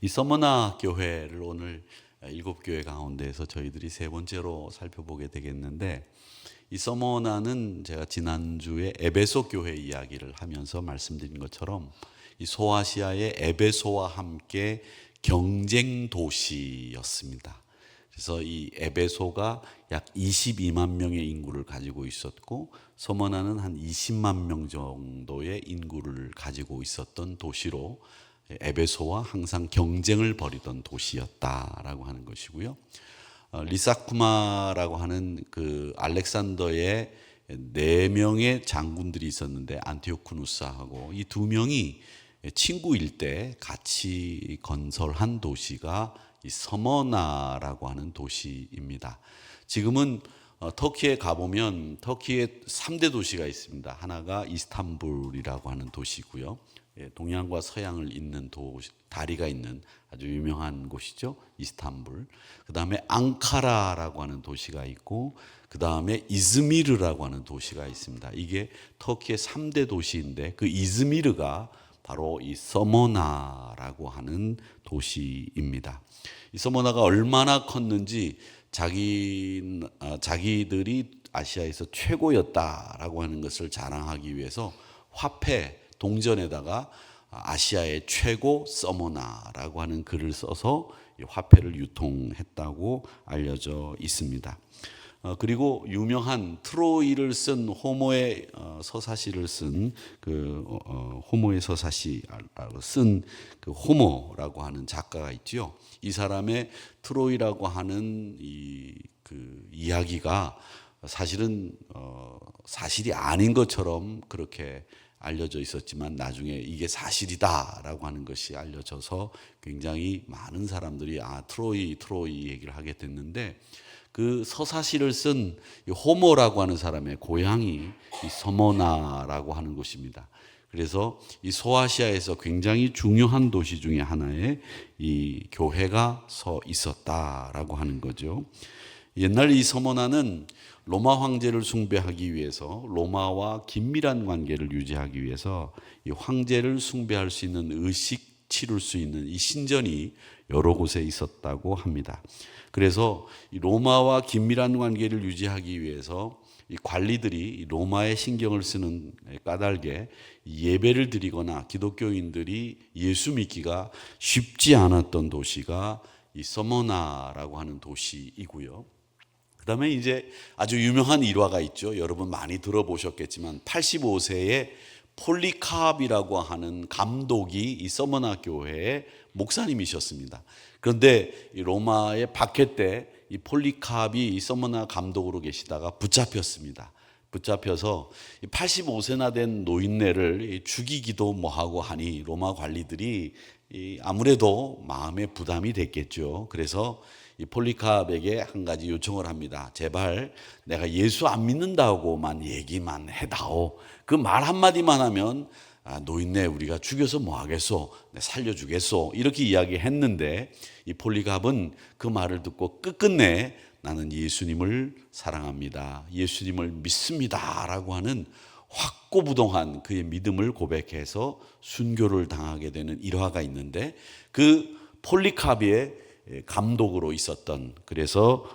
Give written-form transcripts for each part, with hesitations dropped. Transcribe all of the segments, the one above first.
이 서머나 교회를 오늘 7교회 가운데에서 저희들이 세 번째로 살펴보게 되겠는데, 이 서머나는 제가 지난주에 에베소 교회 이야기를 하면서 말씀드린 것처럼 이 소아시아의 에베소와 함께 경쟁 도시였습니다. 그래서 이 에베소가 약 22만 명의 인구를 가지고 있었고, 서머나는 한 20만 명 정도의 인구를 가지고 있었던 도시로 에베소와 항상 경쟁을 벌이던 도시였다라고 하는 것이고요. 리사쿠마라고 하는 그 알렉산더의 4명의 장군들이 있었는데, 안티오쿠누스하고 이 2명이 친구일 때 같이 건설한 도시가 이 서머나라고 하는 도시입니다. 지금은 터키에 가보면 터키에 3대 도시가 있습니다. 하나가 이스탄불이라고 하는 도시고요. 동양과 서양을 잇는 다리가 있는 아주 유명한 곳이죠. 이스탄불. 그 다음에 앙카라라고 하는 도시가 있고, 그 다음에 이즈미르라고 하는 도시가 있습니다. 이게 터키의 3대 도시인데, 그 이즈미르가 바로 이 서머나라고 하는 도시입니다. 이 서머나가 얼마나 컸는지 자기들이 아시아에서 최고였다라고 하는 것을 자랑하기 위해서 화폐 동전에다가 아시아의 최고 서머나라고 하는 글을 써서 화폐를 유통했다고 알려져 있습니다. 그리고 유명한 트로이를 쓴 호모의 서사시를 쓴 그 호모의 서사시 쓴 그 호모라고 하는 작가가 있죠. 이 사람의 트로이라고 하는 그 이야기가 사실은 사실이 아닌 것처럼 그렇게 알려져 있었지만, 나중에 이게 사실이다라고 하는 것이 알려져서 굉장히 많은 사람들이 트로이 얘기를 하게 됐는데, 그 서사시를 쓴 호모라고 하는 사람의 고향이 이 서머나라고 하는 곳입니다. 그래서 이 소아시아에서 굉장히 중요한 도시 중에 하나에 이 교회가 서 있었다라고 하는 거죠. 옛날 이 서머나는 로마 황제를 숭배하기 위해서, 로마와 긴밀한 관계를 유지하기 위해서 이 황제를 숭배할 수 있는 의식 치룰 수 있는 이 신전이 여러 곳에 있었다고 합니다. 그래서 이 로마와 긴밀한 관계를 유지하기 위해서 이 관리들이 로마에 신경을 쓰는 까닭에 예배를 드리거나 기독교인들이 예수 믿기가 쉽지 않았던 도시가 이 서머나라고 하는 도시이고요. 그 다음에 이제 아주 유명한 일화가 있죠. 여러분 많이 들어보셨겠지만 85세의 폴리캅이라고 하는 감독이 이 서머나 교회의 목사님이셨습니다. 그런데 이 로마의 박해 때 이 폴리캅이 이 서머나 감독으로 계시다가 붙잡혔습니다. 붙잡혀서 85세나 된 노인네를 죽이기도 뭐하고 하니 로마 관리들이 아무래도 마음에 부담이 됐겠죠. 그래서 이 폴리캅에게 한 가지 요청을 합니다. 제발 내가 예수 안 믿는다고만 얘기만 해다오. 그 말 한마디만 하면 노인네 우리가 죽여서 뭐 하겠소? 살려주겠소? 이렇게 이야기했는데, 이 폴리캅은 그 말을 듣고 끝끝내 나는 예수님을 사랑합니다, 예수님을 믿습니다 라고 하는 확고부동한 그의 믿음을 고백해서 순교를 당하게 되는 일화가 있는데, 그 폴리캅의 감독으로 있었던, 그래서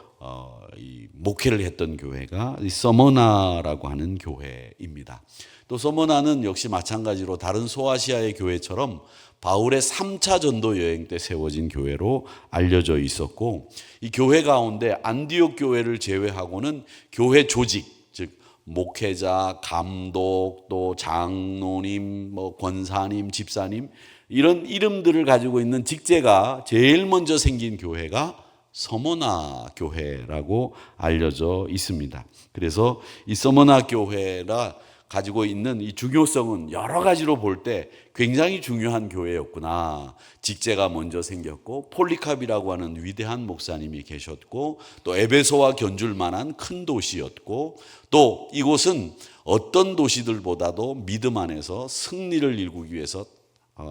이 목회를 했던 교회가 이 서머나라고 하는 교회입니다. 또 서머나는 역시 마찬가지로 다른 소아시아의 교회처럼 바울의 3차 전도 여행 때 세워진 교회로 알려져 있었고, 이 교회 가운데 안디옥 교회를 제외하고는 교회 조직, 즉 목회자, 감독, 또 장로님, 권사님, 집사님, 이런 이름들을 가지고 있는 직제가 제일 먼저 생긴 교회가 서머나 교회라고 알려져 있습니다. 그래서 이 서머나 교회가 가지고 있는 이 중요성은 여러 가지로 볼 때 굉장히 중요한 교회였구나. 직제가 먼저 생겼고, 폴리캅이라고 하는 위대한 목사님이 계셨고, 또 에베소와 견줄 만한 큰 도시였고, 또 이곳은 어떤 도시들보다도 믿음 안에서 승리를 이루기 위해서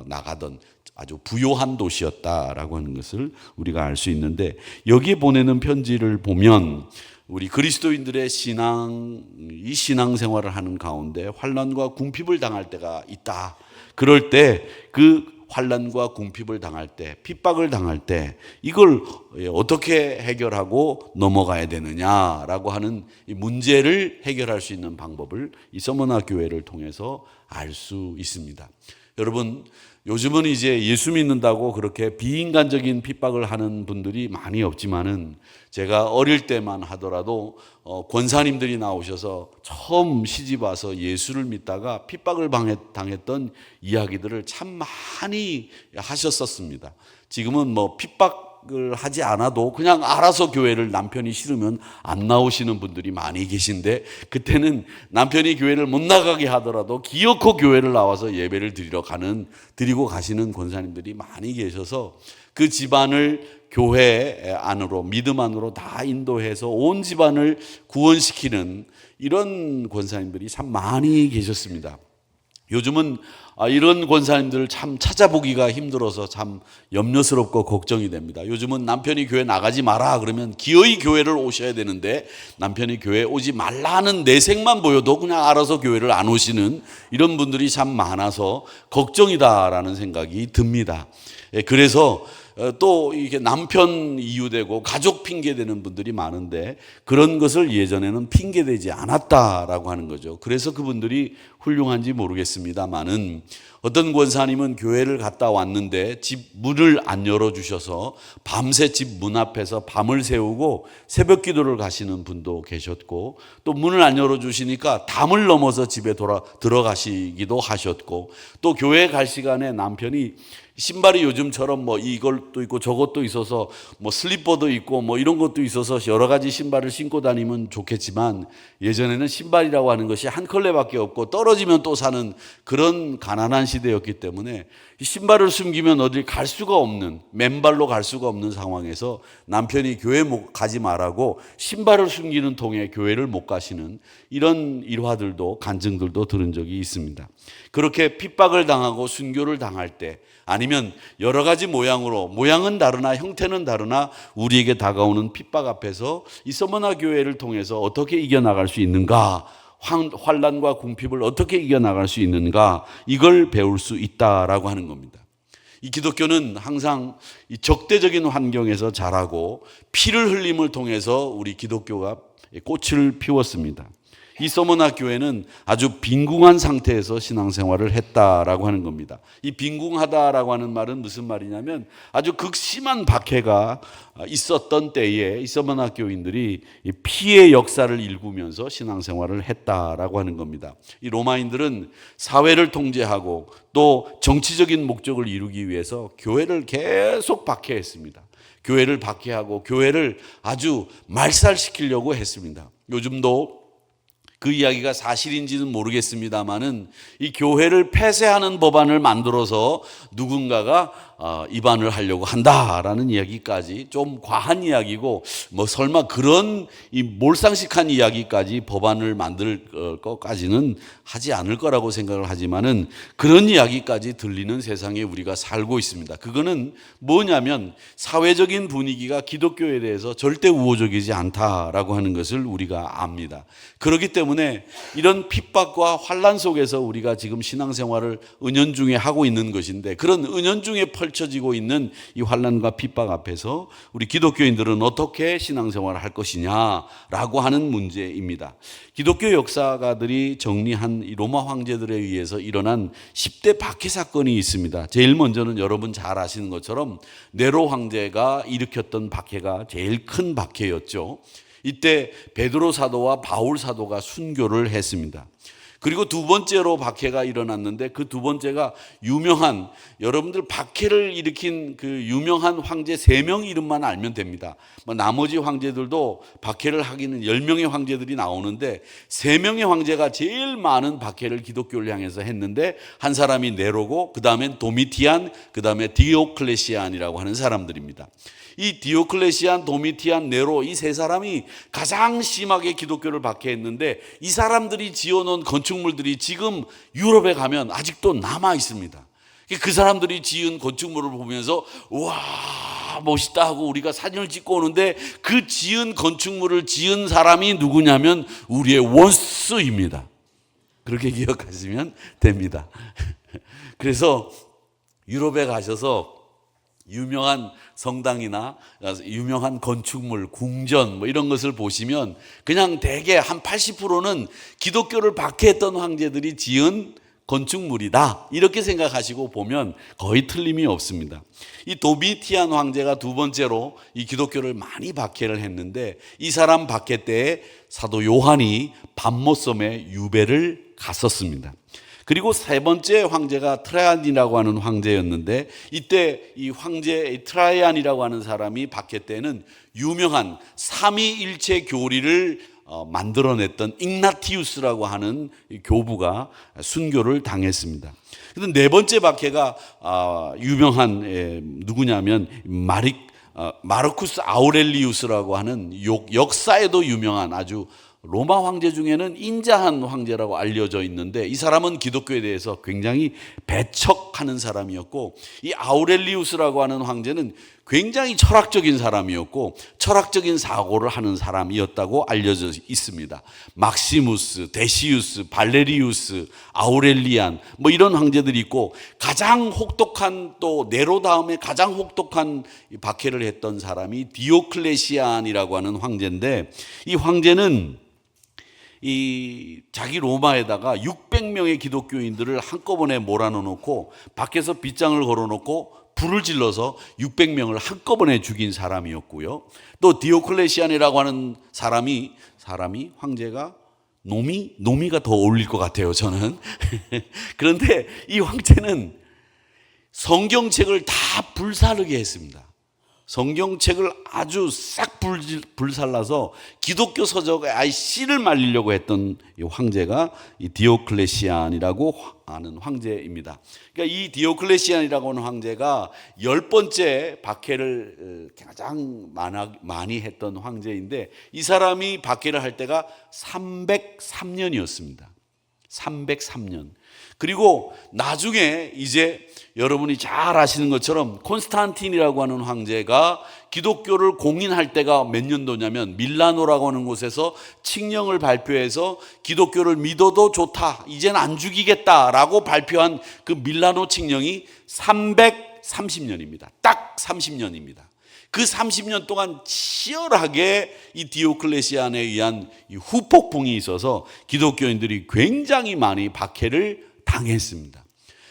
나가던 아주 부요한 도시였다라고 하는 것을 우리가 알 수 있는데, 여기에 보내는 편지를 보면 우리 그리스도인들의 이 신앙생활을 하는 가운데 환난과 궁핍을 당할 때가 있다. 그럴 때 그 환난과 궁핍을 당할 때, 핍박을 당할 때 이걸 어떻게 해결하고 넘어가야 되느냐라고 하는 이 문제를 해결할 수 있는 방법을 이 서머나 교회를 통해서 알 수 있습니다. 여러분, 요즘은 이제 예수 믿는다고 그렇게 비인간적인 핍박을 하는 분들이 많이 없지만은, 제가 어릴 때만 하더라도 권사님들이 나오셔서 처음 시집 와서 예수를 믿다가 핍박을 당했던 이야기들을 참 많이 하셨었습니다. 지금은 뭐 핍박을 하지 않아도 그냥 알아서 교회를, 남편이 싫으면 안 나오시는 분들이 많이 계신데, 그때는 남편이 교회를 못 나가게 하더라도 기어코 교회를 나와서 예배를 드리고 가시는 권사님들이 많이 계셔서 그 집안을 교회 안으로, 믿음 안으로 다 인도해서 온 집안을 구원시키는 이런 권사님들이 참 많이 계셨습니다. 요즘은 이런 권사님들을 참 찾아보기가 힘들어서 참 염려스럽고 걱정이 됩니다. 요즘은 남편이 교회 나가지 마라 그러면 기어이 교회를 오셔야 되는데, 남편이 교회 오지 말라는 내색만 보여도 그냥 알아서 교회를 안 오시는 이런 분들이 참 많아서 걱정이다라는 생각이 듭니다. 그래서 또 이게 남편 이유되고 가족 핑계대는 분들이 많은데, 그런 것을 예전에는 핑계대지 않았다라고 하는 거죠. 그래서 그분들이 훌륭한지 모르겠습니다만은, 어떤 권사님은 교회를 갔다 왔는데 집 문을 안 열어주셔서 밤새 집 문 앞에서 밤을 새우고 새벽 기도를 가시는 분도 계셨고, 또 문을 안 열어주시니까 담을 넘어서 집에 들어가시기도 하셨고, 또 교회 갈 시간에 남편이 신발이 요즘처럼 뭐 이것도 있고 저것도 있어서 뭐 슬리퍼도 있고 뭐 이런 것도 있어서 여러 가지 신발을 신고 다니면 좋겠지만, 예전에는 신발이라고 하는 것이 한 컬레밖에 없고 떨어지면 또 사는 그런 가난한 시대였기 때문에 신발을 숨기면 어딜 갈 수가 없는, 맨발로 갈 수가 없는 상황에서 남편이 교회 못 가지 말라고 신발을 숨기는 통에 교회를 못 가시는 이런 일화들도, 간증들도 들은 적이 있습니다. 그렇게 핍박을 당하고 순교를 당할 때, 아니면 여러 가지 모양으로, 모양은 다르나 형태는 다르나 우리에게 다가오는 핍박 앞에서 이 서머나 교회를 통해서 어떻게 이겨나갈 수 있는가, 환난과 궁핍을 어떻게 이겨나갈 수 있는가, 이걸 배울 수 있다라고 하는 겁니다. 이 기독교는 항상 이 적대적인 환경에서 자라고 피를 흘림을 통해서 우리 기독교가 꽃을 피웠습니다. 이 서머나 교회는 아주 빈궁한 상태에서 신앙생활을 했다라고 하는 겁니다. 이 빈궁하다라고 하는 말은 무슨 말이냐면, 아주 극심한 박해가 있었던 때에 이 서머나 교인들이 피의 역사를 일구면서 신앙생활을 했다라고 하는 겁니다. 이 로마인들은 사회를 통제하고 또 정치적인 목적을 이루기 위해서 교회를 계속 박해했습니다. 교회를 박해하고 교회를 아주 말살시키려고 했습니다. 요즘도 그 이야기가 사실인지는 모르겠습니다만은, 이 교회를 폐쇄하는 법안을 만들어서 누군가가 입안을 하려고 한다라는 이야기까지, 좀 과한 이야기고 뭐 설마 그런 이 몰상식한 이야기까지 법안을 만들 것까지는 하지 않을 거라고 생각을 하지만은, 그런 이야기까지 들리는 세상에 우리가 살고 있습니다. 그거는 뭐냐면, 사회적인 분위기가 기독교에 대해서 절대 우호적이지 않다라고 하는 것을 우리가 압니다. 그렇기 때문에 이런 핍박과 환난 속에서 우리가 지금 신앙생활을 은연중에 하고 있는 것인데, 그런 은연중에 펼쳐지고 있는 이 환난과 핍박 앞에서 우리 기독교인들은 어떻게 신앙생활을 할 것이냐라고 하는 문제입니다. 기독교 역사가들이 정리한 이 로마 황제들에 의해서 일어난 10대 박해 사건이 있습니다. 제일 먼저는 여러분 잘 아시는 것처럼 네로 황제가 일으켰던 박해가 제일 큰 박해였죠. 이때 베드로 사도와 바울 사도가 순교를 했습니다. 그리고 두 번째로 박해가 일어났는데, 그 두 번째가 유명한, 여러분들 박해를 일으킨 그 유명한 황제 3명 이름만 알면 됩니다. 나머지 황제들도 박해를 하기는 10명의 황제들이 나오는데, 3명의 황제가 제일 많은 박해를 기독교를 향해서 했는데, 한 사람이 네로고, 그 다음엔 도미티안, 그 다음에 디오클레시안이라고 하는 사람들입니다. 이 디오클레시안, 도미티안, 네로, 이 세 사람이 가장 심하게 기독교를 박해했는데, 이 사람들이 지어놓은 건축물들이 지금 유럽에 가면 아직도 남아 있습니다. 그 사람들이 지은 건축물을 보면서 와 멋있다 하고 우리가 사진을 찍고 오는데, 그 지은 건축물을 지은 사람이 누구냐면 우리의 원수입니다. 그렇게 기억하시면 됩니다. 그래서 유럽에 가셔서 유명한 성당이나 유명한 건축물, 궁전 뭐 이런 것을 보시면 그냥 대개 한 80%는 기독교를 박해했던 황제들이 지은 건축물이다, 이렇게 생각하시고 보면 거의 틀림이 없습니다. 이 도미티안 황제가 두 번째로 이 기독교를 많이 박해를 했는데, 이 사람 박해 때에 사도 요한이 밤모섬에 유배를 갔었습니다. 그리고 세 번째 황제가 트라이안이라고 하는 황제였는데, 이때 이 황제 트라이안이라고 하는 사람이 박해 때는 유명한 삼위일체 교리를 만들어냈던 ig나티우스라고 하는 교부가 순교를 당했습니다. 그런데 네 번째 박해가 유명한 누구냐면 마르쿠스 아우렐리우스라고 하는 역사에도 유명한 아주 로마 황제 중에는 인자한 황제라고 알려져 있는데, 이 사람은 기독교에 대해서 굉장히 배척하는 사람이었고, 이 아우렐리우스라고 하는 황제는 굉장히 철학적인 사람이었고 철학적인 사고를 하는 사람이었다고 알려져 있습니다. 막시무스, 데시우스, 발레리우스, 아우렐리안 뭐 이런 황제들이 있고, 가장 혹독한, 또 네로 다음에 가장 혹독한 박해를 했던 사람이 디오클레시안이라고 하는 황제인데, 이 황제는 이 자기 로마에다가 600명의 기독교인들을 한꺼번에 몰아넣고 밖에서 빗장을 걸어놓고 불을 질러서 600명을 한꺼번에 죽인 사람이었고요. 또 디오클레시안이라고 하는 사람이 황제가 노미가 더 어울릴 것 같아요, 저는. 그런데 이 황제는 성경책을 다 불사르게 했습니다. 성경책을 아주 싹 불살라서 기독교 서적에 아예 씨를 말리려고 했던 이 황제가 이 디오클레시안이라고 하는 황제입니다. 그러니까 이 디오클레시안이라고 하는 황제가 10번째 박해를 가장 많이 했던 황제인데, 이 사람이 박해를 할 때가 303년이었습니다. 303년. 그리고 나중에 이제 여러분이 잘 아시는 것처럼 콘스탄틴이라고 하는 황제가 기독교를 공인할 때가 몇 년도냐면, 밀라노라고 하는 곳에서 칙령을 발표해서 기독교를 믿어도 좋다, 이젠 안 죽이겠다라고 발표한 그 밀라노 칙령이 330년입니다. 딱 30년입니다. 그 30년 동안 치열하게 이 디오클레시안에 의한 이 후폭풍이 있어서 기독교인들이 굉장히 많이 박해를 당했습니다.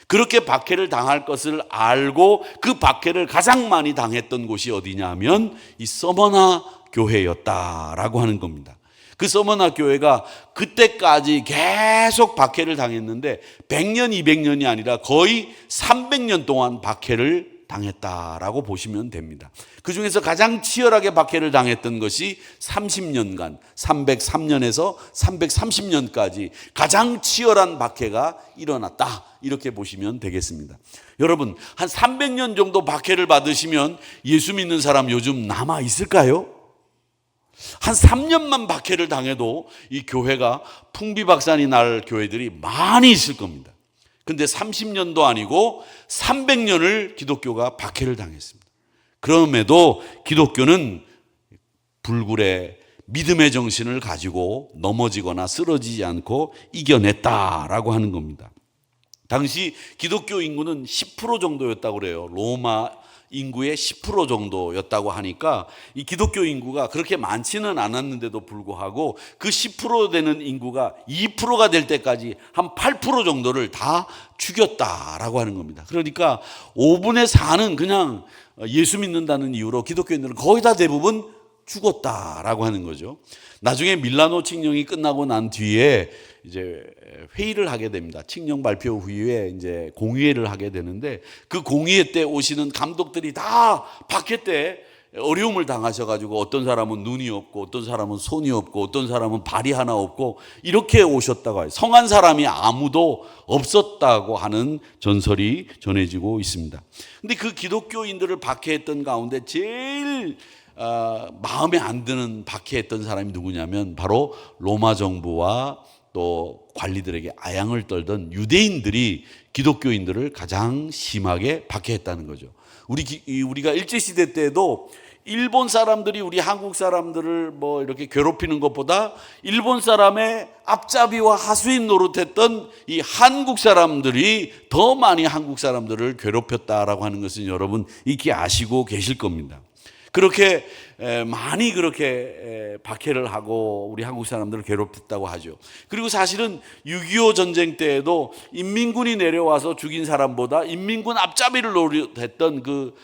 그렇게 박해를 당할 것을 알고 그 박해를 가장 많이 당했던 곳이 어디냐면 이 서머나 교회였다라고 하는 겁니다. 그 서머나 교회가 그때까지 계속 박해를 당했는데 100년, 200년이 아니라 거의 300년 동안 박해를 당했다라고 보시면 됩니다. 그 중에서 가장 치열하게 박해를 당했던 것이 30년간, 303년에서 330년까지 가장 치열한 박해가 일어났다, 이렇게 보시면 되겠습니다. 여러분, 한 300년 정도 박해를 받으시면 예수 믿는 사람 요즘 남아 있을까요? 한 3년만 박해를 당해도 이 교회가 풍비박산이 날 교회들이 많이 있을 겁니다. 근데 30년도 아니고 300년을 기독교가 박해를 당했습니다. 그럼에도 기독교는 불굴의 믿음의 정신을 가지고 넘어지거나 쓰러지지 않고 이겨냈다라고 하는 겁니다. 당시 기독교 인구는 10% 정도였다고 그래요. 로마 인구의 10% 정도였다고 하니까 이 기독교 인구가 그렇게 많지는 않았는데도 불구하고 그 10% 되는 인구가 2%가 될 때까지 한 8% 정도를 다 죽였다라고 하는 겁니다. 그러니까 5분의 4는 그냥 예수 믿는다는 이유로 기독교인들은 거의 다 대부분 죽었다라고 하는 거죠. 나중에 밀라노 칙령이 끝나고 난 뒤에 이제 회의를 하게 됩니다. 칙령 발표 후에 이제 공의회를 하게 되는데, 그 공의회 때 오시는 감독들이 다 박해 때 어려움을 당하셔가지고 어떤 사람은 눈이 없고 어떤 사람은 손이 없고 어떤 사람은 발이 하나 없고 이렇게 오셨다고 해요. 성한 사람이 아무도 없었다고 하는 전설이 전해지고 있습니다. 근데 그 기독교인들을 박해했던 가운데 제일 마음에 안 드는 박해했던 사람이 누구냐면 바로 로마 정부와 또 관리들에게 아양을 떨던 유대인들이 기독교인들을 가장 심하게 박해했다는 거죠. 우리가 일제시대 때도 일본 사람들이 우리 한국 사람들을 뭐 이렇게 괴롭히는 것보다 일본 사람의 앞잡이와 하수인 노릇했던 이 한국 사람들이 더 많이 한국 사람들을 괴롭혔다라고 하는 것은 여러분 익히 아시고 계실 겁니다. 그렇게 많이 그렇게 박해를 하고 우리 한국 사람들을 괴롭혔다고 하죠. 그리고 사실은 6.25 전쟁 때에도 인민군이 내려와서 죽인 사람보다 인민군 앞잡이를 노릇했던 그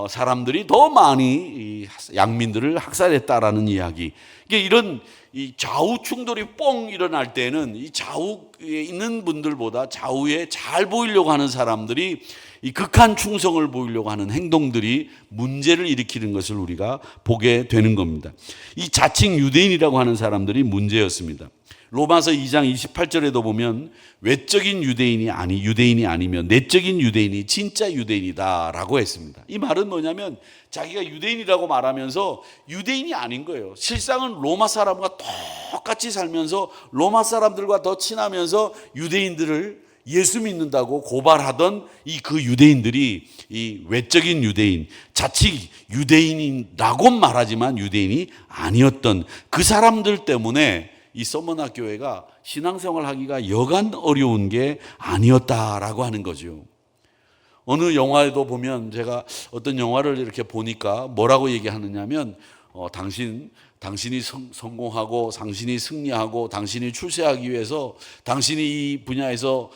사람들이 더 많이 양민들을 학살했다라는 이야기. 이게 이런 이 좌우 충돌이 뻥 일어날 때는 이 좌우에 있는 분들보다 좌우에 잘 보이려고 하는 사람들이 이 극한 충성을 보이려고 하는 행동들이 문제를 일으키는 것을 우리가 보게 되는 겁니다. 이 자칭 유대인이라고 하는 사람들이 문제였습니다. 로마서 2장 28절에도 보면 외적인 유대인이 아니면 내적인 유대인이 진짜 유대인이다라고 했습니다. 이 말은 뭐냐면 자기가 유대인이라고 말하면서 유대인이 아닌 거예요. 실상은 로마 사람과 똑같이 살면서 로마 사람들과 더 친하면서 유대인들을 예수 믿는다고 고발하던 그 유대인들이 이 외적인 유대인, 자칫 유대인이라고 말하지만 유대인이 아니었던 그 사람들 때문에 이 서머나 교회가 신앙생활 하기가 여간 어려운 게 아니었다라고 하는 거죠. 어느 영화에도 보면 제가 어떤 영화를 이렇게 보니까 뭐라고 얘기하느냐면 당신이 성공하고 당신이 승리하고 당신이 출세하기 위해서 당신이 이 분야에서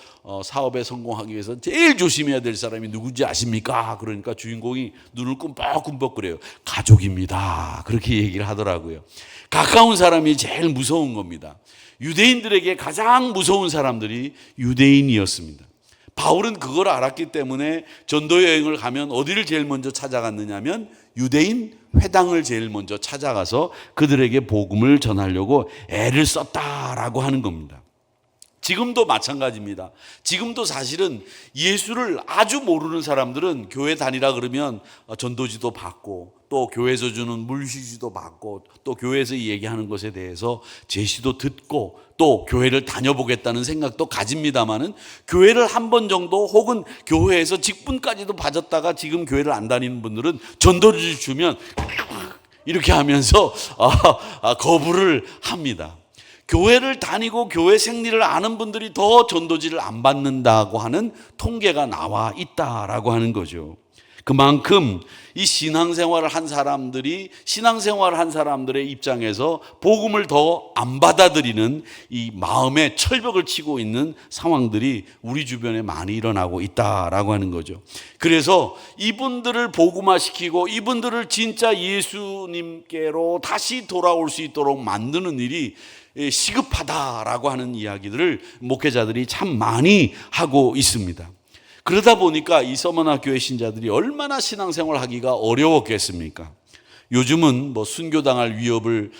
사업에 성공하기 위해서 제일 조심해야 될 사람이 누군지 아십니까? 그러니까 주인공이 눈을 꿈뻑꿈뻑 그래요. 가족입니다. 그렇게 얘기를 하더라고요. 가까운 사람이 제일 무서운 겁니다. 유대인들에게 가장 무서운 사람들이 유대인이었습니다. 바울은 그걸 알았기 때문에 전도 여행을 가면 어디를 제일 먼저 찾아갔느냐면 유대인 회당을 제일 먼저 찾아가서 그들에게 복음을 전하려고 애를 썼다라고 하는 겁니다. 지금도 마찬가지입니다. 지금도 사실은 예수를 아주 모르는 사람들은 교회 다니라 그러면 전도지도 받고 또 교회에서 주는 물시지도 받고 또 교회에서 얘기하는 것에 대해서 제시도 듣고 또 교회를 다녀보겠다는 생각도 가집니다마는 교회를 한 번 정도 혹은 교회에서 직분까지도 받았다가 지금 교회를 안 다니는 분들은 전도지 주면 이렇게 하면서 거부를 합니다. 교회를 다니고 교회 생리를 아는 분들이 더 전도지를 안 받는다고 하는 통계가 나와 있다라고 하는 거죠. 그만큼 이 신앙생활을 한 사람들의 입장에서 복음을 더 안 받아들이는 이 마음의 철벽을 치고 있는 상황들이 우리 주변에 많이 일어나고 있다라고 하는 거죠. 그래서 이분들을 복음화시키고 이분들을 진짜 예수님께로 다시 돌아올 수 있도록 만드는 일이 시급하다라고 하는 이야기들을 목회자들이 참 많이 하고 있습니다. 그러다 보니까 이 서머나 교회 신자들이 얼마나 신앙생활 하기가 어려웠겠습니까? 요즘은 뭐 순교당할 위협을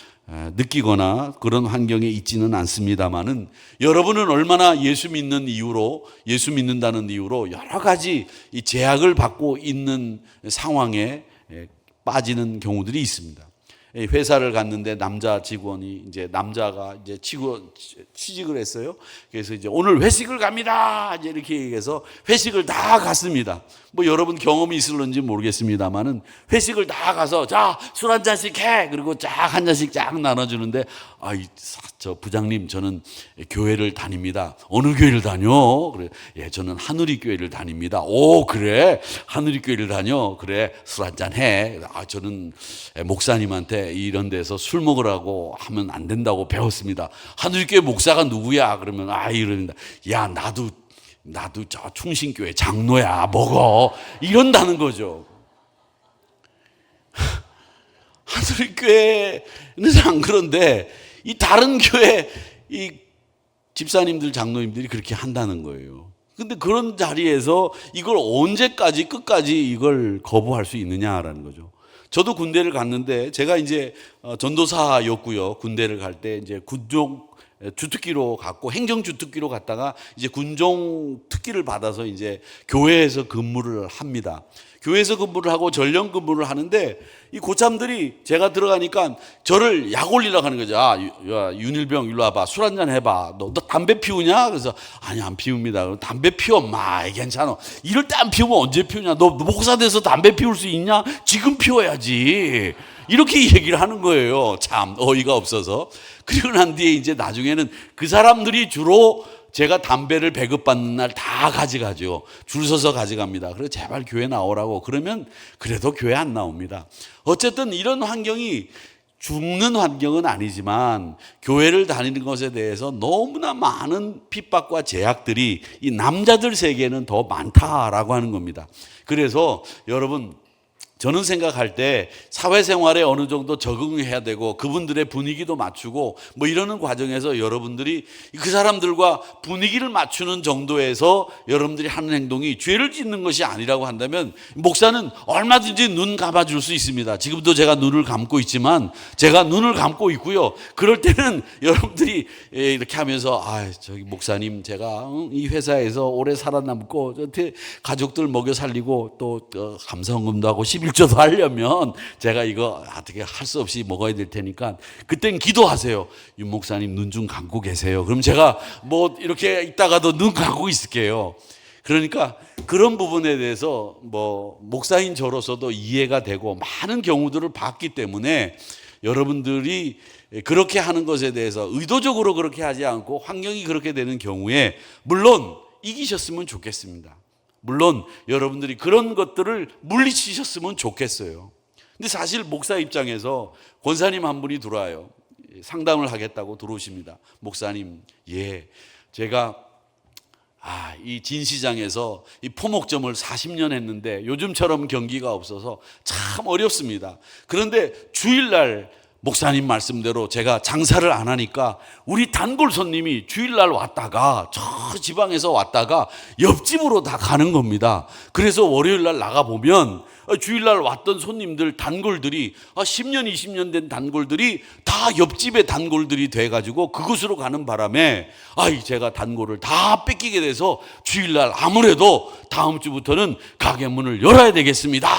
느끼거나 그런 환경에 있지는 않습니다만은 여러분은 얼마나 예수 믿는다는 이유로 여러 가지 이 제약을 받고 있는 상황에 빠지는 경우들이 있습니다. 회사를 갔는데 남자가 취직을 했어요. 그래서 이제 오늘 회식을 갑니다. 이제 이렇게 얘기해서 회식을 다 갔습니다. 뭐 여러분 경험이 있을런지 모르겠습니다만은 회식을 다 가서 자, 술 한 잔씩 해. 그리고 쫙 한 잔씩 쫙 나눠주는데 저 부장님 저는 교회를 다닙니다. 어느 교회를 다녀? 그래. 예, 저는 하늘이 교회를 다닙니다. 오, 그래? 하늘이 교회를 다녀? 그래. 술 한 잔 해. 저는 목사님한테 이런 데서 술 먹으라고 하면 안 된다고 배웠습니다. 하늘이 교회 목사가 누구야? 그러면 이럽니다. 야, 나도 저 충신교회 장로야. 먹어. 이런다는 거죠. 하늘이 교회는 안 그런데 이 다른 교회 이 집사님들 장로님들이 그렇게 한다는 거예요. 근데 그런 자리에서 이걸 언제까지 끝까지 이걸 거부할 수 있느냐라는 거죠. 저도 군대를 갔는데 제가 이제 전도사였고요. 군대를 갈 때 이제 군종 주특기로 갔고 행정 주특기로 갔다가 이제 군종 특기를 받아서 이제 교회에서 근무를 합니다. 교회에서 근무를 하고 전령 근무를 하는데 이 고참들이 제가 들어가니까 저를 약 올리려고 하는 거죠. 아, 윤일병 일로 와봐. 술 한잔 해봐. 너 담배 피우냐? 그래서 아니 안 피웁니다. 담배 피워. 마 괜찮아. 이럴 때 안 피우면 언제 피우냐? 너 목사 돼서 담배 피울 수 있냐? 지금 피워야지. 이렇게 얘기를 하는 거예요. 참 어이가 없어서. 그리고 난 뒤에 이제 나중에는 그 사람들이 주로 제가 담배를 배급받는 날 다 가져가죠. 줄 서서 가져갑니다. 그래서 제발 교회 나오라고 그러면 그래도 교회 안 나옵니다. 어쨌든 이런 환경이 죽는 환경은 아니지만 교회를 다니는 것에 대해서 너무나 많은 핍박과 제약들이 이 남자들 세계에는 더 많다라고 하는 겁니다. 그래서 여러분 저는 생각할 때 사회생활에 어느 정도 적응해야 되고 그분들의 분위기도 맞추고 뭐 이러는 과정에서 여러분들이 그 사람들과 분위기를 맞추는 정도에서 여러분들이 하는 행동이 죄를 짓는 것이 아니라고 한다면 목사는 얼마든지 눈 감아줄 수 있습니다. 지금도 제가 눈을 감고 있지만 제가 눈을 감고 있고요. 그럴 때는 여러분들이 이렇게 하면서 아, 저기 목사님 제가 이 회사에서 오래 살아남고 가족들 먹여 살리고 또 감사헌금도 하고 11조도 하려면 제가 이거 어떻게 할 수 없이 먹어야 될 테니까 그땐 기도하세요. 윤 목사님 눈 좀 감고 계세요. 그럼 제가 뭐 이렇게 있다가도 눈 감고 있을게요. 그러니까 그런 부분에 대해서 뭐 목사인 저로서도 이해가 되고 많은 경우들을 봤기 때문에 여러분들이 그렇게 하는 것에 대해서 의도적으로 그렇게 하지 않고 환경이 그렇게 되는 경우에 물론 이기셨으면 좋겠습니다. 물론 여러분들이 그런 것들을 물리치셨으면 좋겠어요. 근데 사실 목사 입장에서 권사님 한 분이 들어와요. 상담을 하겠다고 들어오십니다. 목사님, 제가 이 진시장에서 이 포목점을 40년 했는데 요즘처럼 경기가 없어서 참 어렵습니다. 그런데 주일날 목사님 말씀대로 제가 장사를 안 하니까 우리 단골 손님이 주일날 왔다가 저 지방에서 왔다가 옆집으로 다 가는 겁니다. 그래서 월요일날 나가보면 주일날 왔던 손님들 단골들이 10년 20년 된 단골들이 다 옆집의 단골들이 돼가지고 그곳으로 가는 바람에 제가 단골을 다 뺏기게 돼서 주일날 아무래도 다음 주부터는 가게 문을 열어야 되겠습니다.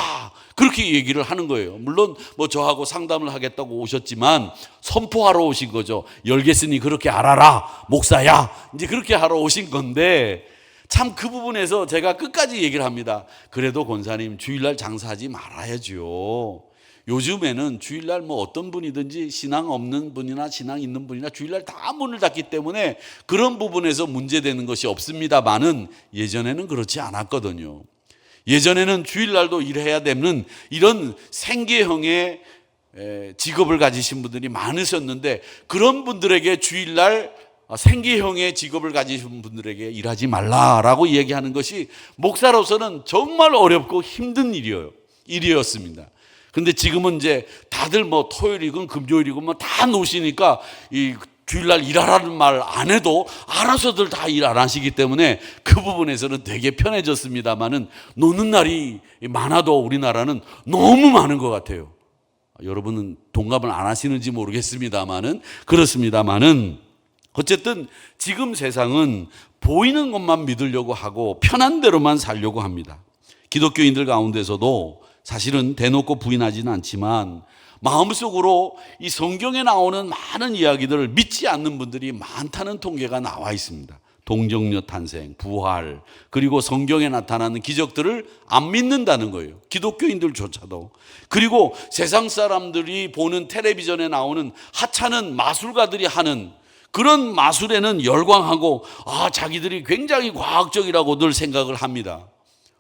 그렇게 얘기를 하는 거예요. 물론 뭐 저하고 상담을 하겠다고 오셨지만 선포하러 오신 거죠. 열겠으니 그렇게 알아라 목사야, 이제 그렇게 하러 오신 건데 참 그 부분에서 제가 끝까지 얘기를 합니다. 그래도 권사님 주일날 장사하지 말아야죠. 요즘에는 주일날 뭐 어떤 분이든지 신앙 없는 분이나 신앙 있는 분이나 주일날 다 문을 닫기 때문에 그런 부분에서 문제되는 것이 없습니다만은 예전에는 그렇지 않았거든요. 예전에는 주일날도 일해야 되는 이런 생계형의 직업을 가지신 분들이 많으셨는데 그런 분들에게 주일날 생계형의 직업을 가지신 분들에게 일하지 말라라고 얘기하는 것이 목사로서는 정말 어렵고 힘든 일이었습니다. 그런데 지금은 이제 다들 뭐 토요일이건 금요일이건 뭐 다 노시니까 이 주일날 일하라는 말 안 해도 알아서들 다 일 안 하시기 때문에 그 부분에서는 되게 편해졌습니다만은 노는 날이 많아도 우리나라는 너무 많은 것 같아요. 여러분은 동감을 안 하시는지 모르겠습니다만은 그렇습니다만은 어쨌든 지금 세상은 보이는 것만 믿으려고 하고 편한 대로만 살려고 합니다. 기독교인들 가운데서도 사실은 대놓고 부인하지는 않지만 마음속으로 이 성경에 나오는 많은 이야기들을 믿지 않는 분들이 많다는 통계가 나와 있습니다. 동정녀 탄생, 부활, 그리고 성경에 나타나는 기적들을 안 믿는다는 거예요. 기독교인들조차도. 그리고 세상 사람들이 보는 텔레비전에 나오는 하찮은 마술가들이 하는 그런 마술에는 열광하고 자기들이 굉장히 과학적이라고 늘 생각을 합니다.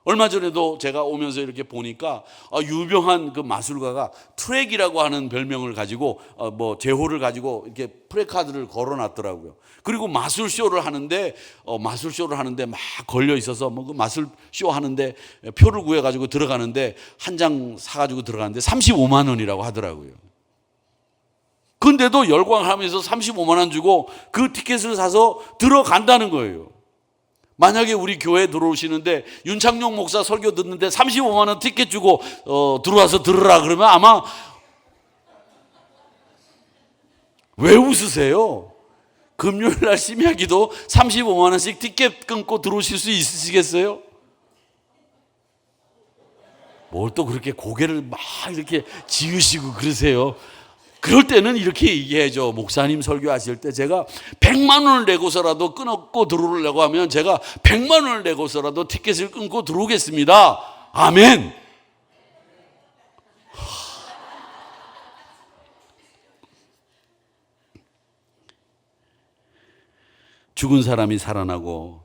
얼마 전에도 제가 오면서 이렇게 보니까 유명한 그 마술가가 트랙이라고 하는 별명을 가지고 뭐 제호를 가지고 이렇게 프레카드를 걸어놨더라고요. 그리고 마술쇼를 하는데 막 걸려 있어서 뭐 그 마술쇼 하는데 표를 구해가지고 들어가는데 한 장 사가지고 들어가는데 35만 원이라고 하더라고요. 근데도 열광하면서 35만 원 주고 그 티켓을 사서 들어간다는 거예요. 만약에 우리 교회에 들어오시는데 윤창용 목사 설교 듣는데 35만 원 티켓 주고 들어와서 들으라 그러면 아마 왜 웃으세요? 금요일 날 심야기도 35만 원씩 티켓 끊고 들어오실 수 있으시겠어요? 뭘 또 그렇게 고개를 막 이렇게 지으시고 그러세요? 그럴 때는 이렇게 얘기해줘. 목사님 설교하실 때 제가 100만 원을 내고서라도 끊고 들어오려고 하면 제가 100만 원을 내고서라도 티켓을 끊고 들어오겠습니다. 아멘. 죽은 사람이 살아나고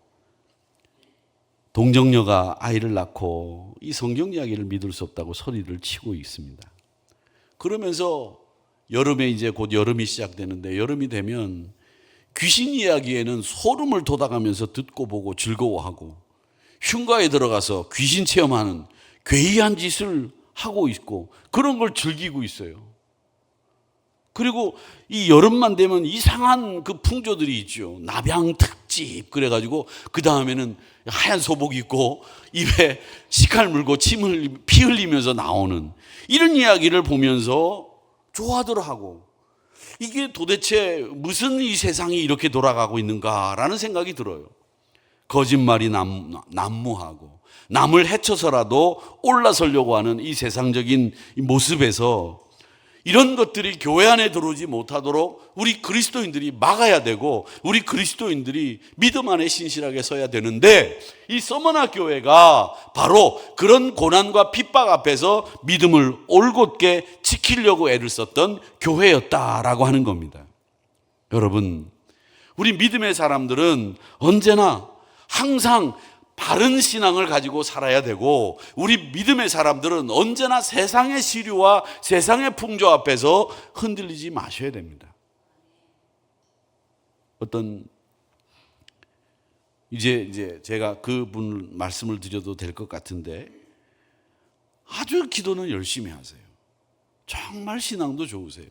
동정녀가 아이를 낳고 이 성경 이야기를 믿을 수 없다고 소리를 치고 있습니다. 그러면서 여름에 이제 곧 여름이 시작되는데 여름이 되면 귀신 이야기에는 소름을 돋아가면서 듣고 보고 즐거워하고 흉가에 들어가서 귀신 체험하는 괴이한 짓을 하고 있고 그런 걸 즐기고 있어요. 그리고 이 여름만 되면 이상한 그 풍조들이 있죠. nap양 특집 그래가지고 그 다음에는 하얀 소복 입고 입에 식칼 물고 피 흘리면서 나오는 이런 이야기를 보면서 좋아하더라고. 이게 도대체 무슨 이 세상이 이렇게 돌아가고 있는가라는 생각이 들어요. 거짓말이 난무하고 남을 해쳐서라도 올라서려고 하는 이 세상적인 모습에서 이런 것들이 교회 안에 들어오지 못하도록 우리 그리스도인들이 막아야 되고 우리 그리스도인들이 믿음 안에 신실하게 서야 되는데 이 서머나 교회가 바로 그런 고난과 핍박 앞에서 믿음을 올곧게 지키려고 애를 썼던 교회였다라고 하는 겁니다. 여러분, 우리 믿음의 사람들은 언제나 항상 바른 신앙을 가지고 살아야 되고 우리 믿음의 사람들은 언제나 세상의 시류와 세상의 풍조 앞에서 흔들리지 마셔야 됩니다. 이제 제가 그분 말씀을 드려도 될 것 같은데 아주 기도는 열심히 하세요. 정말 신앙도 좋으세요.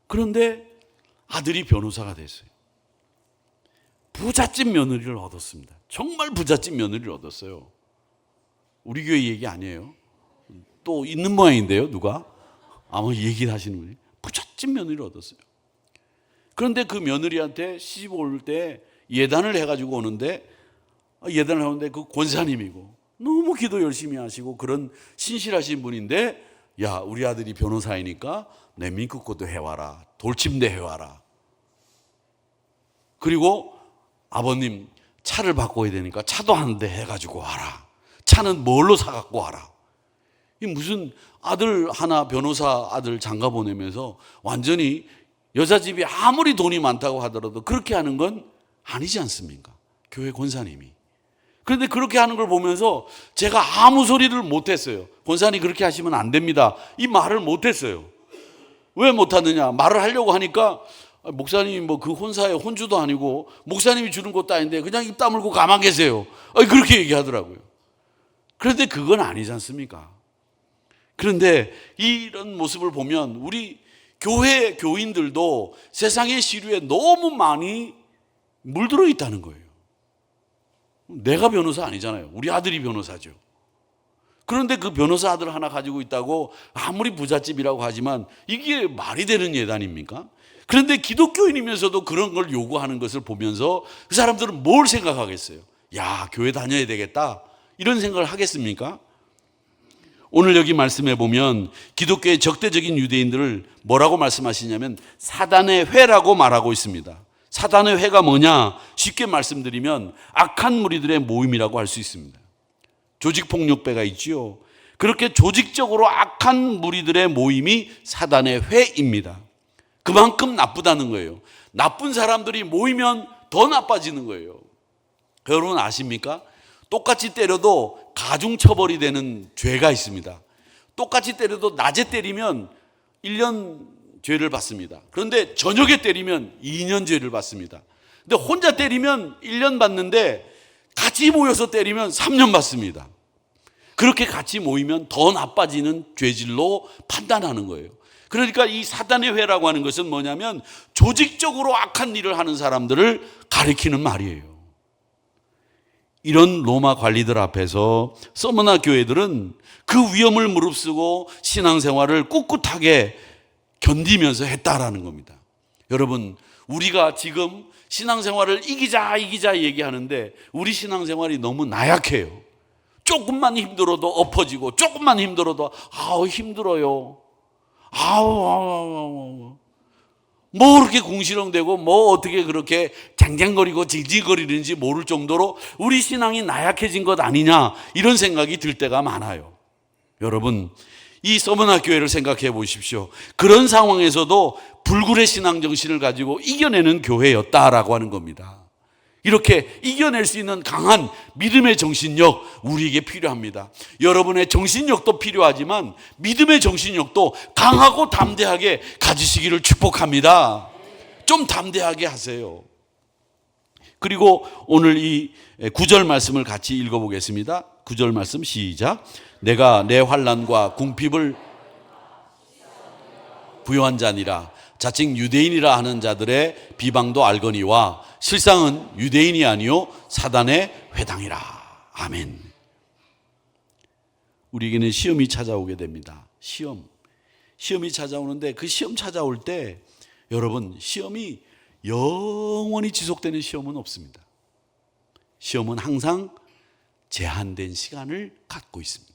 그런데 아들이 변호사가 됐어요. 부잣집 며느리를 얻었습니다. 정말 부잣집 며느리를 얻었어요. 우리 교회 얘기 아니에요. 또 있는 모양인데요, 누가? 아마 얘기를 하시는 분이. 부잣집 며느리를 얻었어요. 그런데 그 며느리한테 시집 올 때 예단을 해가지고 오는데 예단을 하는데 그 권사님이고 너무 기도 열심히 하시고 그런 신실하신 분인데 야, 우리 아들이 변호사이니까 내 민국고도 해와라. 돌침대 해와라. 그리고 아버님 차를 바꿔야 되니까 차도 한 대 해가지고 와라. 차는 뭘로 사갖고 와라. 이 무슨 아들 하나 변호사 아들 장가 보내면서 완전히 여자집이 아무리 돈이 많다고 하더라도 그렇게 하는 건 아니지 않습니까? 교회 권사님이. 그런데 그렇게 하는 걸 보면서 제가 아무 소리를 못했어요. 권사님 그렇게 하시면 안 됩니다. 이 말을 못했어요. 왜 못하느냐? 말을 하려고 하니까 목사님이 뭐 그 혼사의 혼주도 아니고 목사님이 주는 것도 아닌데 그냥 입 다물고 가만 계세요. 그렇게 얘기하더라고요. 그런데 그건 아니지 않습니까? 그런데 이런 모습을 보면 우리 교회 교인들도 세상의 시류에 너무 많이 물들어 있다는 거예요. 내가 변호사 아니잖아요. 우리 아들이 변호사죠. 그런데 그 변호사 아들 하나 가지고 있다고 아무리 부잣집이라고 하지만 이게 말이 되는 예단입니까? 그런데 기독교인이면서도 그런 걸 요구하는 것을 보면서 그 사람들은 뭘 생각하겠어요? 야, 교회 다녀야 되겠다. 이런 생각을 하겠습니까? 오늘 여기 말씀해 보면 기독교의 적대적인 유대인들을 뭐라고 말씀하시냐면 사단의 회라고 말하고 있습니다. 사단의 회가 뭐냐? 쉽게 말씀드리면 악한 무리들의 모임이라고 할 수 있습니다. 조직폭력배가 있지요. 그렇게 조직적으로 악한 무리들의 모임이 사단의 회입니다. 그만큼 나쁘다는 거예요. 나쁜 사람들이 모이면 더 나빠지는 거예요. 여러분 아십니까? 똑같이 때려도 가중처벌이 되는 죄가 있습니다. 똑같이 때려도 낮에 때리면 1년 죄를 받습니다. 그런데 저녁에 때리면 2년 죄를 받습니다. 근데 혼자 때리면 1년 받는데 같이 모여서 때리면 3년 받습니다. 그렇게 같이 모이면 더 나빠지는 죄질로 판단하는 거예요. 그러니까 이 사단의 회라고 하는 것은 뭐냐면 조직적으로 악한 일을 하는 사람들을 가리키는 말이에요. 이런 로마 관리들 앞에서 서머나 교회들은 그 위험을 무릅쓰고 신앙생활을 꿋꿋하게 견디면서 했다라는 겁니다. 여러분, 우리가 지금 신앙생활을 이기자 얘기하는데 우리 신앙생활이 너무 나약해요. 조금만 힘들어도 엎어지고 조금만 힘들어도 힘들어요. 뭐 그렇게 궁시렁대고 뭐 어떻게 그렇게 쟁쟁거리고 징징거리는지 모를 정도로 우리 신앙이 나약해진 것 아니냐, 이런 생각이 들 때가 많아요. 여러분, 이 서머나 교회를 생각해 보십시오. 그런 상황에서도 불굴의 신앙 정신을 가지고 이겨내는 교회였다라고 하는 겁니다. 이렇게 이겨낼 수 있는 강한 믿음의 정신력, 우리에게 필요합니다. 여러분의 정신력도 필요하지만 믿음의 정신력도 강하고 담대하게 가지시기를 축복합니다. 좀 담대하게 하세요. 그리고 오늘 이 9절 말씀을 같이 읽어보겠습니다. 9절 말씀 시작. 내가 내 환난과 궁핍을 부요한 자니라. 자칭 유대인이라 하는 자들의 비방도 알거니와 실상은 유대인이 아니요 사단의 회당이라. 아멘. 우리에게는 시험이 찾아오게 됩니다. 시험이 찾아오는데 그 시험 찾아올 때 여러분, 시험이 영원히 지속되는 시험은 없습니다. 시험은 항상 제한된 시간을 갖고 있습니다.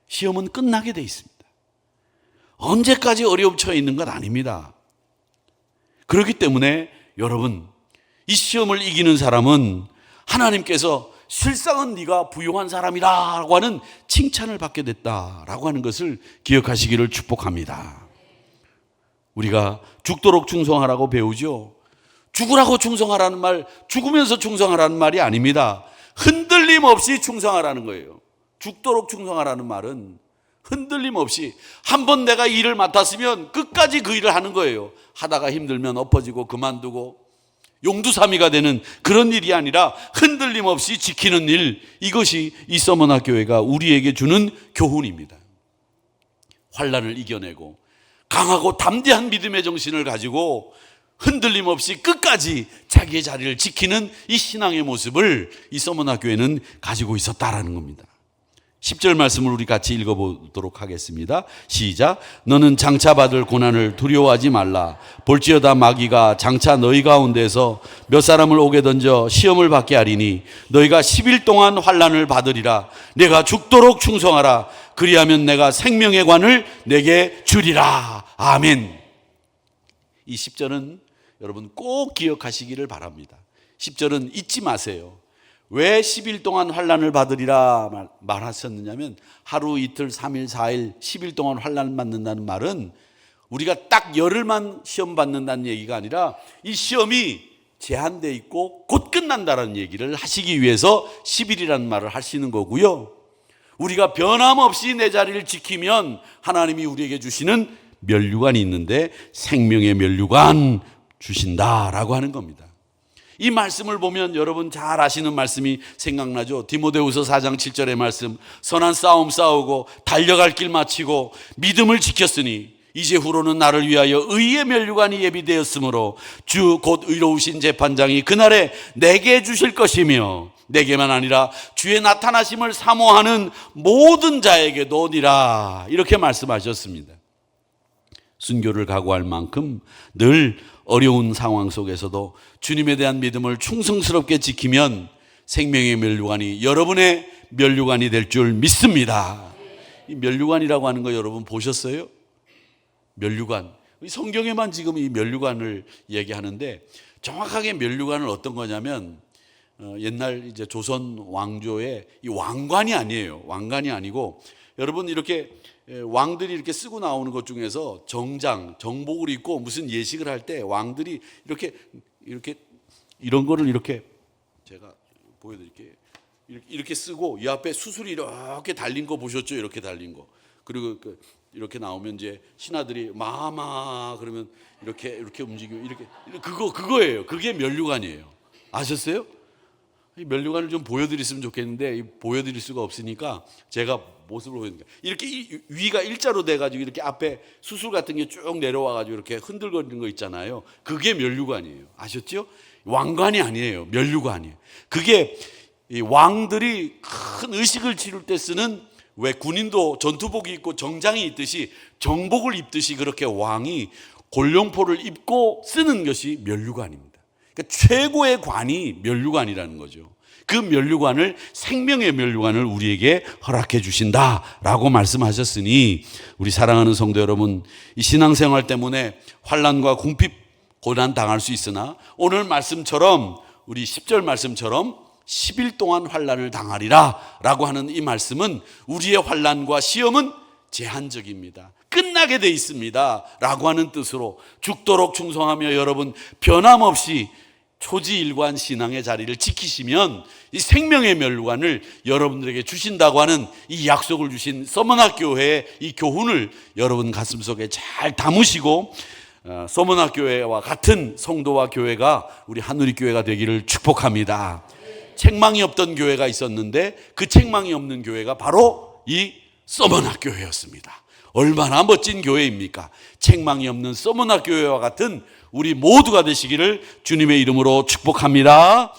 시험은 끝나게 돼 있습니다. 언제까지 어려움 처해 있는 건 아닙니다. 그렇기 때문에 여러분, 이 시험을 이기는 사람은 하나님께서 실상은 네가 부유한 사람이라고 하는 칭찬을 받게 됐다라고 하는 것을 기억하시기를 축복합니다. 우리가 죽도록 충성하라고 배우죠. 죽으라고 충성하라는 말, 죽으면서 충성하라는 말이 아닙니다. 흔들림 없이 충성하라는 거예요. 죽도록 충성하라는 말은 흔들림 없이, 한번 내가 일을 맡았으면 끝까지 그 일을 하는 거예요. 하다가 힘들면 엎어지고 그만두고 용두사미가 되는 그런 일이 아니라 흔들림 없이 지키는 일, 이것이 이 서머나 교회가 우리에게 주는 교훈입니다. 환난을 이겨내고 강하고 담대한 믿음의 정신을 가지고 흔들림 없이 끝까지 자기의 자리를 지키는 이 신앙의 모습을 이 서머나 교회는 가지고 있었다라는 겁니다. 10절 말씀을 우리 같이 읽어보도록 하겠습니다. 시작. 너는 장차 받을 고난을 두려워하지 말라. 볼지어다 마귀가 장차 너희 가운데서 몇 사람을 오게 던져 시험을 받게 하리니 너희가 10일 동안 환난을 받으리라. 내가 죽도록 충성하라. 그리하면 내가 생명의 관을 내게 주리라. 아멘. 이 10절은 여러분 꼭 기억하시기를 바랍니다. 10절은 잊지 마세요. 왜 10일 동안 환난을 받으리라 말하셨느냐면, 하루 이틀 3일 4일 10일 동안 환난을 받는다는 말은 우리가 딱 열흘만 시험 받는다는 얘기가 아니라 이 시험이 제한되어 있고 곧 끝난다는 얘기를 하시기 위해서 10일이라는 말을 하시는 거고요. 우리가 변함없이 내 자리를 지키면 하나님이 우리에게 주시는 면류관이 있는데 생명의 면류관 주신다라고 하는 겁니다. 이 말씀을 보면 여러분 잘 아시는 말씀이 생각나죠. 디모데후서 4장 7절의 말씀. 선한 싸움 싸우고 달려갈 길 마치고 믿음을 지켰으니 이제후로는 나를 위하여 의의 면류관이 예비되었으므로 주 곧 의로우신 재판장이 그날에 내게 주실 것이며 내게만 아니라 주의 나타나심을 사모하는 모든 자에게도 니라. 이렇게 말씀하셨습니다. 순교를 각오할 만큼 늘 어려운 상황 속에서도 주님에 대한 믿음을 충성스럽게 지키면 생명의 면류관이 여러분의 면류관이 될 줄 믿습니다. 이 면류관이라고 하는 거 여러분 보셨어요? 면류관. 성경에만 지금 이 면류관을 얘기하는데, 정확하게 면류관은 어떤 거냐면 옛날 이제 조선 왕조의 이 왕관이 아니에요. 왕관이 아니고, 여러분 이렇게 왕들이 이렇게 쓰고 나오는 것 중에서 정복을 입고 무슨 예식을 할 때 왕들이 이렇게 이런 거를 이렇게 제가 보여드릴게요. 이렇게 쓰고 이 앞에 수술이 이렇게 달린 거 보셨죠? 이렇게 달린 거. 그리고 이렇게 나오면 이제 신하들이 마마 그러면 이렇게 움직이고 이렇게 그거예요. 그게 면류관이에요. 아셨어요? 이 면류관을 좀 보여드렸으면 좋겠는데 보여드릴 수가 없으니까 제가 모습을 보여드립니다. 이렇게 위가 일자로 돼가지고 이렇게 앞에 수술 같은 게 쭉 내려와가지고 이렇게 흔들거리는 거 있잖아요. 그게 면류관이에요. 아셨죠? 왕관이 아니에요. 면류관이에요. 그게 이 왕들이 큰 의식을 치를 때 쓰는, 왜 군인도 전투복이 있고 정장이 있듯이 정복을 입듯이 그렇게 왕이 골룡포를 입고 쓰는 것이 면류관입니다. 그러니까 최고의 관이 면류관이라는 거죠. 그 면류관을, 생명의 면류관을 우리에게 허락해 주신다라고 말씀하셨으니, 우리 사랑하는 성도 여러분, 이 신앙생활 때문에 환난과 궁핍, 고난 당할 수 있으나 오늘 말씀처럼, 우리 10절 말씀처럼 10일 동안 환난을 당하리라 라고 하는 이 말씀은 우리의 환난과 시험은 제한적입니다. 끝나게 돼 있습니다 라고 하는 뜻으로 죽도록 충성하며 여러분 변함없이 초지일관 신앙의 자리를 지키시면 이 생명의 면류관을 여러분들에게 주신다고 하는 이 약속을 주신 서머나 교회의 이 교훈을 여러분 가슴속에 잘 담으시고, 서머나 교회와 같은 성도와 교회가 우리 한누리 교회가 되기를 축복합니다. 책망이 없던 교회가 있었는데 그 책망이 없는 교회가 바로 이 서머나 교회였습니다. 얼마나 멋진 교회입니까? 책망이 없는 서머나 교회와 같은 우리 모두가 되시기를 주님의 이름으로 축복합니다.